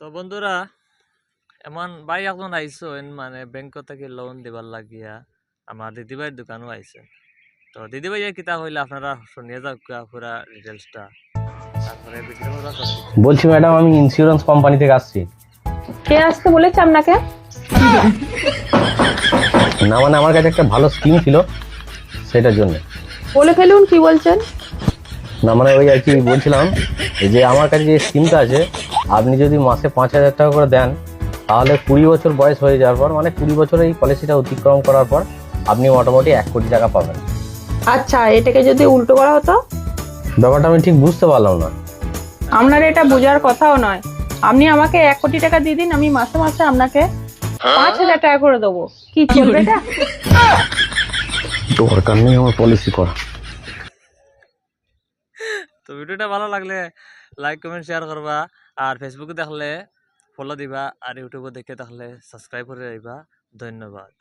তো বন্ধুরা এমন ভাই এখন আইসেন মানে ব্যাংক থেকে লোন দিবার লাগিয়া আমার দিদিভাইয়ের দোকানও আইসেন। তো দিদিভাই কিতা হইলে আপনারা শুনিয়ে যাও পুরা ডিটেলসটা, তারপরে ভিডিওটা কন্টিনিউ করি। বলছি ম্যাডাম, আমি ইন্স্যুরেন্স কোম্পানি থেকে আসছি। কে আসতে বলেছে আপনাকে? না মানে আমার কাছে একটা ভালো স্কিম ছিল, সেটার জন্য। বলে ফেলুন কি বলছেন। না মানে ওই আর কি বলছিলাম, এই যে আমার কাছে যে স্কিমটা আছে, আপনি যদি মাসে 5,000 টাকা করে দেন, তাহলে 20 বছর বয়স হয়ে যাওয়ার পর, মানে 20 বছর এই পলিসিটা অতিক্রম করার পর আপনি মোটামুটি 1 কোটি টাকা পাবেন। আচ্ছা, এটাকে যদি উল্টো করা হতো? ব্যাপারটা আমি ঠিক বুঝতে পারলাম না। আপনার এটা বোঝার কথাও নয়। আপনি আমাকে 1 কোটি টাকা দিয়ে দিন, আমি মাসে মাসে আপনাকে 5,000 টাকা করে দেবো। কি চলবে এটা? দরকার নেই আমার পলিসি করা। তো ভিডিওটা ভালো লাগলে লাইক কমেন্ট শেয়ার করবা, আর ফেসবুকে দেখলে ফলো দিবা, আর ইউটিউবে দেখে থাকলে সাবস্ক্রাইব করে রাখবা। ধন্যবাদ।